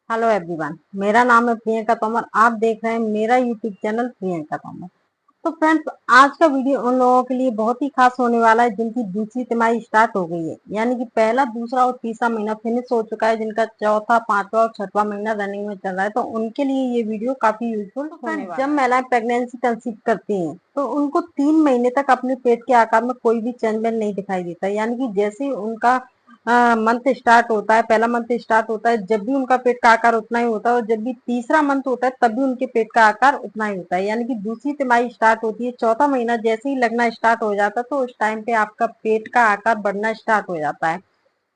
Hello everyone, मेरा नाम है प्रियंका तोमर। आप देख रहे हैं मेरा यूट्यूब चैनल प्रियंका तोमर। तो फ्रेंड्स, आज का वीडियो उन लोगों के लिए बहुत ही खास होने वाला है जिनकी दूसरी तिमाही स्टार्ट हो गई है, यानी कि पहला, दूसरा और तीसरा महीना फिनिश हो चुका है, जिनका चौथा, पांचवा और छठवां महीना रनिंग में चल रहा है। तो उनके लिए ये वीडियो काफी यूजफुल होने वाला है। जब महिलाएं प्रेगनेंसी कंसीव करती हैं तो उनको 3 महीने तक अपने पेट के आकार में कोई भी चेंजमेंट नहीं दिखाई देता, यानी कि जैसे ही उनका मंथ स्टार्ट होता है, पहला मंथ स्टार्ट होता है, जब भी उनका पेट का आकार उतना ही होता है, और जब भी तीसरा मंथ होता है तब भी उनके पेट का आकार उतना ही होता है। यानी कि दूसरी तिमाही स्टार्ट होती है, चौथा महीना जैसे ही लगना स्टार्ट हो जाता है तो उस टाइम पे आपका पेट का आकार बढ़ना स्टार्ट हो जाता है।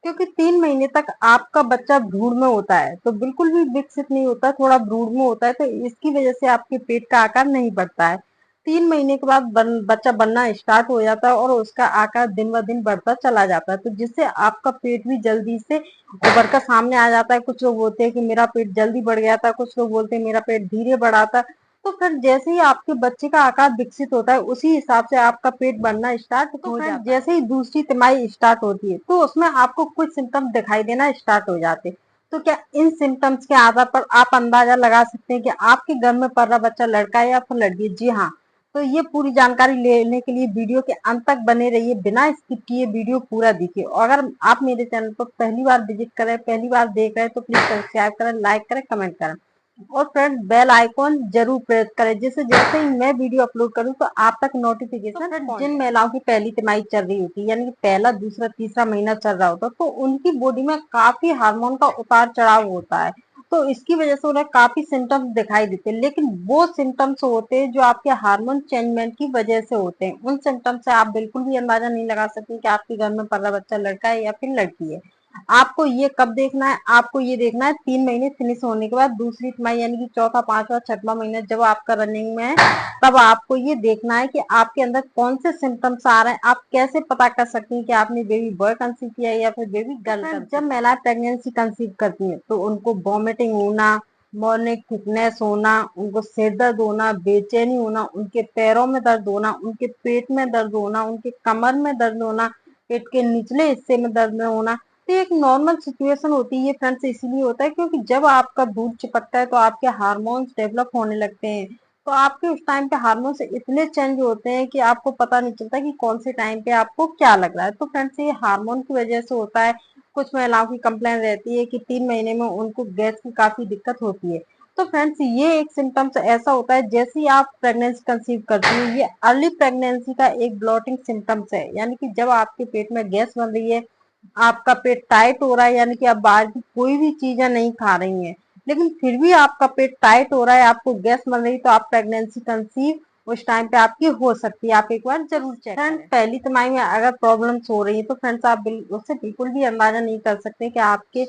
क्योंकि 3 महीने तक आपका बच्चा भ्रूण में होता है तो बिल्कुल भी विकसित नहीं होता, थोड़ा भ्रूण में होता है, तो इसकी वजह से आपके पेट का आकार नहीं बढ़ता है। 3 महीने के बाद बच्चा बनना स्टार्ट हो जाता है और उसका आकार दिन ब दिन बढ़ता चला जाता है, तो जिससे आपका पेट भी जल्दी से उभर कर सामने आ जाता है। कुछ लोग बोलते हैं कि मेरा पेट जल्दी बढ़ गया था, कुछ लोग बोलते हैं मेरा पेट धीरे बढ़ा था। तो फिर जैसे ही आपके बच्चे का आकार विकसित होता है उसी हिसाब से आपका पेट बढ़ना स्टार्ट हो जाता है। जैसे ही दूसरी तिमाही स्टार्ट होती है तो उसमें आपको कुछ सिम्टम्स दिखाई देना स्टार्ट हो जाते हैं। तो क्या इन सिम्टम्स के आधार पर आप अंदाजा लगा सकते हैं कि आपके घर में पल रहा बच्चा लड़का है या फिर लड़की? जी हाँ। तो ये पूरी जानकारी लेने के लिए वीडियो के अंत तक बने रहिए, बिना स्किप किए वीडियो पूरा देखिए। और अगर आप मेरे चैनल पर पहली बार विजिट करें, पहली बार देख रहे हैं, तो प्लीज सब्सक्राइब करें, लाइक करें, कमेंट करें और फ्रेंड बेल आइकॉन जरूर प्रेस करें, जिससे जैसे ही मैं वीडियो अपलोड करूं तो आप तक नोटिफिकेशन तो जिन महिलाओं की पहली तिमाही चल रही होती है, यानी कि पहला, दूसरा, तीसरा महीना चल रहा होता है, तो उनकी बॉडी में काफी हार्मोन का उतार चढ़ाव होता है। तो इसकी वजह से उन्हें काफी सिम्टम्स दिखाई देते हैं, लेकिन वो सिम्टम्स होते हैं जो आपके हार्मोन चेंजमेंट की वजह से होते हैं। उन सिम्टम्स से आप बिल्कुल भी अंदाजा नहीं लगा सकते कि आपके घर में पल रहा बच्चा लड़का है या फिर लड़की है। आपको ये कब देखना है? आपको ये देखना है 3 महीने फिनिश होने के बाद, दूसरी तिमाही यानी कि चौथा, पांचवा, छठवां महीना जब आपका रनिंग में है, तब आपको ये देखना है कि आपके अंदर कौन से सिम्टम्स आ रहे हैं। आप कैसे पता कर सकते हैं कि आपने बेबी बॉय कंसीव किया है या फिर बेबी गर्ल कंसीव? जब महिलाएं प्रेगनेंसी कंसीव करती हैं तो उनको वॉमिटिंग होना, मॉर्निंग थिकनेस होना, उनको सिर दर्द होना, बेचैनी होना, उनके पैरों में दर्द होना, उनके पेट में दर्द होना, उनके कमर में दर्द होना, पेट के निचले हिस्से में दर्द होना, तो एक नॉर्मल सिचुएशन होती है। ये फ्रेंड्स इसीलिए होता है क्योंकि जब आपका दूध चिपकता है तो आपके हार्मोन्स डेवलप होने लगते हैं। तो आपके उस टाइम पे हार्मोन्स इतने चेंज होते हैं कि आपको पता नहीं चलता कि कौन से टाइम पे आपको क्या लग रहा है। तो फ्रेंड्स, ये हार्मोन की वजह से होता है। कुछ महिलाओं की कंप्लेन रहती है कि 3 महीने में उनको गैस की काफी दिक्कत होती है। तो फ्रेंड्स, ये एक सिम्टम्स ऐसा होता है जैसे ही आप प्रेगनेंसी कंसीव करती है, ये अर्ली प्रेगनेंसी का एक ब्लॉटिंग सिम्टम्स है, यानी कि जब आपके पेट में गैस बन रही है, आपका पेट टाइट हो रहा है, यानी कि आप बाहर की कोई भी चीजें नहीं खा रही हैं, लेकिन फिर भी आपका पेट टाइट हो रहा है, आपको गैस बन रही, तो आप प्रेगनेंसी कंसीव उस टाइम पे आपकी हो सकती है। आप एक बार जरूर चेक करें। पहली तिमाही में अगर प्रॉब्लम्स हो रही है तो फ्रेंड्स, आप उससे बिल्कुल भी अंदाजा नहीं कर सकते कि आपके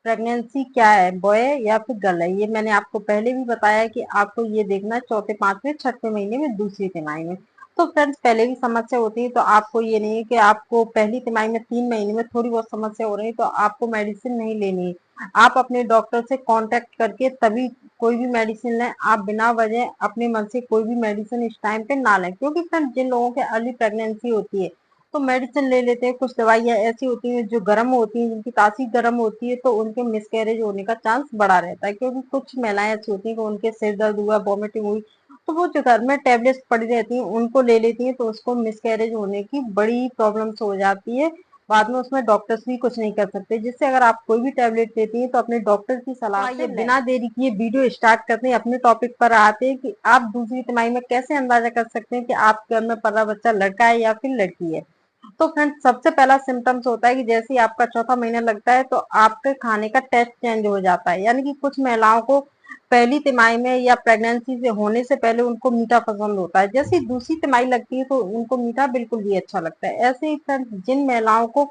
प्रेगनेंसी क्या है, बॉय है या फिर गर्ल है। ये मैंने आपको पहले भी बताया कि आपको ये देखना है चौथे, पांचवें, छठवें महीने में, दूसरी तिमाही में। तो फ्रेंड्स, पहले भी समस्या होती है तो आपको ये नहीं है कि आपको पहली तिमाही में 3 महीने में थोड़ी बहुत समस्या हो रही है तो आपको मेडिसिन नहीं लेनी है। आप अपने डॉक्टर से कांटेक्ट करके तभी कोई भी मेडिसिन लें। आप बिना वजह अपने मन से कोई भी मेडिसिन इस टाइम पे ना लें, क्योंकि फ्रेंड्स, जिन लोगों के अर्ली प्रेगनेंसी होती है तो मेडिसिन ले लेते हैं। कुछ दवाइयां ऐसी होती हैं जो गर्म होती हैं, जिनकी तासीर गर्म होती है, तो उनके मिसकैरेज होने का चांस बड़ा रहता है। क्योंकि कुछ महिलाएं ऐसी होती हैं कि उनके सिर दर्द हुआ, वॉमिटिंग हुई, तो वो जो घर में टेबलेट्स पड़ी रहती हैं उनको ले लेती हैं, तो उसको मिसकैरेज होने की बड़ी प्रॉब्लम्स हो जाती है। बाद में उसमें डॉक्टर्स भी कुछ नहीं कर सकते, जिससे अगर आप कोई भी टेबलेट लेती हैं तो अपने डॉक्टर की सलाह से बिना देरी किए वीडियो स्टार्ट करते हैं, अपने टॉपिक पर आते हैं कि आप दूसरी तिमाही में कैसे अंदाजा कर सकते हैं कि आपके घर में पल रहा बच्चा लड़का है या फिर लड़की है। तो फ्रेंड्स, सबसे पहला सिम्टम्स होता है कि जैसे ही आपका चौथा महीना लगता है तो आपके खाने का टेस्ट चेंज हो जाता है। यानी कि कुछ महिलाओं को पहली तिमाही में या प्रेगनेंसी से होने से पहले उनको मीठा पसंद होता है, जैसे ही दूसरी तिमाही लगती है तो उनको मीठा बिल्कुल भी अच्छा लगता है। ऐसे ही फ्रेंड्स, जिन महिलाओं को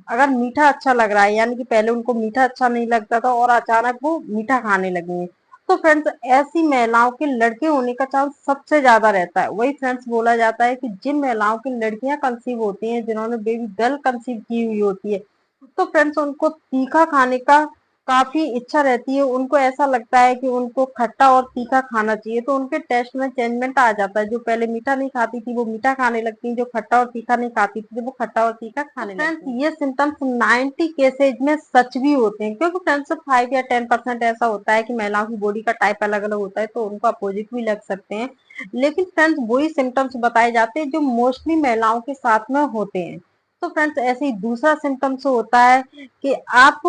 अगर मीठा अच्छा लग रहा है, यानी कि पहले उनको मीठा अच्छा नहीं लगता था और अचानक वो मीठा खाने लगी है, तो फ्रेंड्स, ऐसी महिलाओं के लड़के होने का चांस सबसे ज्यादा रहता है। वही फ्रेंड्स बोला जाता है कि जिन महिलाओं की लड़कियां कंसीव होती हैं, जिन्होंने बेबी गर्ल कंसीव की हुई होती है, तो फ्रेंड्स उनको तीखा खाने का काफी इच्छा रहती है, उनको ऐसा लगता है कि उनको खट्टा और तीखा खाना चाहिए, तो उनके टेस्ट में चेंजमेंट आ जाता है। जो पहले मीठा नहीं खाती थी वो मीठा खाने लगती है, जो खट्टा और तीखा नहीं खाती थी वो खट्टा और तीखा खाने लगती है। ये सिम्टम्स 90 केसेज में सच भी होते हैं, क्योंकि फ्रेंड्स 5 या 10% ऐसा होता है कि महिलाओं की बॉडी का टाइप अलग अलग होता है, तो उनको अपोजिट भी लग सकते हैं। लेकिन फ्रेंड्स वही सिम्टम्स बताए जाते हैं जो मोस्टली महिलाओं के साथ में होते हैं। तो फ्रेंड्स ऐसे ही दूसरा सिम्टम्स होता है कि आप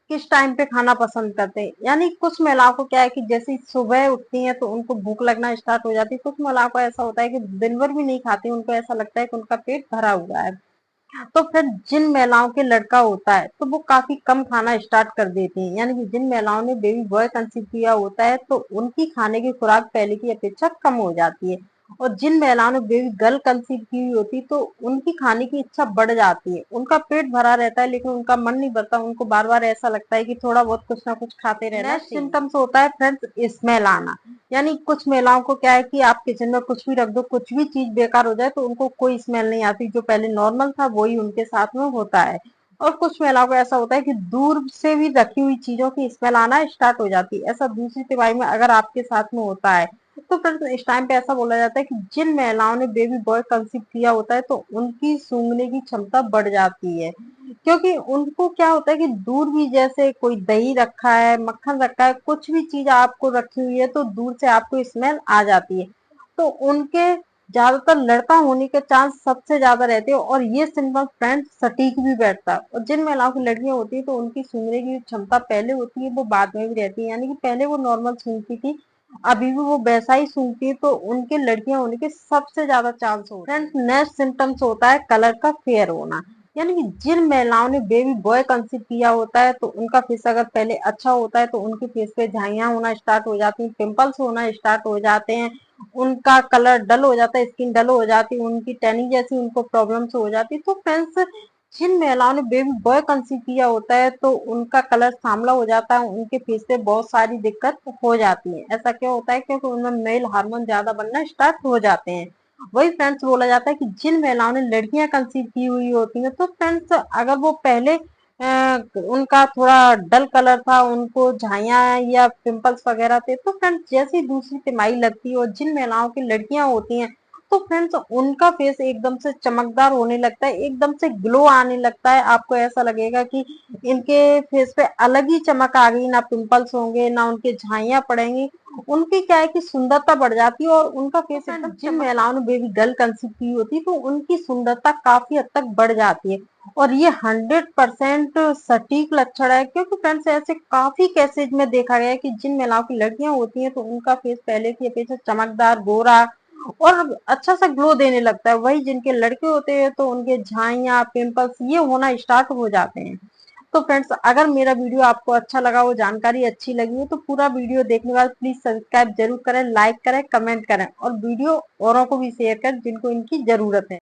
किस टाइम पे खाना पसंद करते हैं। यानी कुछ महिलाओं को क्या है कि जैसे ही सुबह उठती हैं तो उनको भूख लगना स्टार्ट हो जाती है। कुछ महिलाओं को ऐसा होता है कि दिन भर भी नहीं खाती, उनको ऐसा लगता है कि उनका पेट भरा हुआ है। तो फिर जिन महिलाओं के लड़का होता है तो वो काफी कम खाना स्टार्ट कर देती हैं। यानी कि जिन महिलाओं ने बेबी बॉय कंसीव किया होता है तो उनकी खाने की खुराक पहले की अपेक्षा कम हो जाती है। और जिन महिलाओं ने बेबी गर्ल कंसीव की हुई होती तो उनकी खाने की इच्छा बढ़ जाती है। उनका पेट भरा रहता है लेकिन उनका मन नहीं भरता, उनको बार बार ऐसा लगता है कि थोड़ा बहुत कुछ ना कुछ खाते रहना चाहिए। सिम्टम्स होता है फ्रेंड्स स्मेल आना। यानी कुछ महिलाओं को क्या है कि आप किचन में कुछ भी रख दो, कुछ भी चीज बेकार हो जाए तो उनको कोई स्मेल नहीं आती, जो पहले नॉर्मल था वही उनके साथ में होता है। और कुछ महिलाओं को ऐसा होता है कि दूर से भी रखी हुई चीजों की स्मेल आना स्टार्ट हो जाती है। ऐसा दूसरी तिमाही में अगर आपके साथ में होता है तो फिर इस टाइम पे ऐसा बोला जाता है कि जिन महिलाओं ने बेबी बॉय कंसीव किया होता है तो उनकी सूंघने की क्षमता बढ़ जाती है। क्योंकि उनको क्या होता है कि दूर भी जैसे कोई दही रखा है, मक्खन रखा है, कुछ भी चीज आपको रखी हुई है तो दूर से आपको स्मेल आ जाती है। तो उनके ज्यादातर लड़का होने के चांस सबसे ज्यादा रहते हैं। और ये सिंपल फ्रेंड सटीक भी बैठता है। और जिन महिलाओं की लड़कियां होती है तो उनकी सूंघने की क्षमता पहले होती है वो बाद में भी रहती है। यानी कि पहले वो नॉर्मल सूंघती थी, अभी भी वो वैसा ही सूंघती है, तो उनके लड़कियां होने के सबसे ज्यादा चांस होते हैं। फ्रेंड्स नेक्स्ट सिम्टम्स होता है कलर का फेयर होना। यानी कि जिन महिलाओं ने बेबी बॉय कंसीव किया होता है तो उनका फेस अगर पहले अच्छा होता है तो उनके फेस पे झाइयां होना स्टार्ट हो जाती हैं, पिंपल्स होना स्टार्ट हो जाते हैं, उनका कलर डल हो जाता है, स्किन डल हो जाती है, उनकी टैनिंग जैसी उनको प्रॉब्लम्स हो जाती है। तो फ्रेंड्स जिन महिलाओं ने बेबी बॉय कंसीव किया होता है तो उनका कलर सांवला हो जाता है, उनके फेस पे बहुत सारी दिक्कत हो जाती है। ऐसा क्यों होता है? क्योंकि उनमें मेल हार्मोन ज्यादा बनना स्टार्ट हो जाते हैं। वही फ्रेंड्स बोला जाता है कि जिन महिलाओं ने लड़कियां कंसीव की हुई होती हैं तो फ्रेंड्स अगर वो पहले उनका थोड़ा डल कलर था, उनको झाइयां या पिंपल्स वगैरह थे, तो फ्रेंड्स जैसी दूसरी तिमाही लगती है और जिन महिलाओं की लड़कियां होती हैं तो फ्रेंड्स उनका फेस एकदम से चमकदार होने लगता है, एकदम से ग्लो आने लगता है। आपको ऐसा लगेगा कि इनके फेस पे अलग ही चमक आ गई, ना पिंपल्स होंगे ना उनके झाइयां पड़ेंगी, उनकी क्या है कि सुंदरता बढ़ जाती है और उनका फेस एकदम। जिन महिलाओं ने बेबी गर्ल कंसीव की होती है तो उनकी सुंदरता काफी हद तक बढ़ जाती है। और ये 100% सटीक लक्षण है, क्योंकि फ्रेंड्स ऐसे काफी केसेज में देखा गया है कि जिन महिलाओं की लड़कियां होती हैं तो उनका फेस पहले की अपेक्षा चमकदार, गोरा और अच्छा सा ग्लो देने लगता है। वही जिनके लड़के होते हैं तो उनके झाइयां, पिंपल्स ये होना स्टार्ट हो जाते हैं। तो फ्रेंड्स अगर मेरा वीडियो आपको अच्छा लगा, वो जानकारी अच्छी लगी हो, तो पूरा वीडियो देखने के बाद प्लीज सब्सक्राइब जरूर करें, लाइक करें, कमेंट करें और वीडियो औरों को भी शेयर करें जिनको इनकी जरूरत है।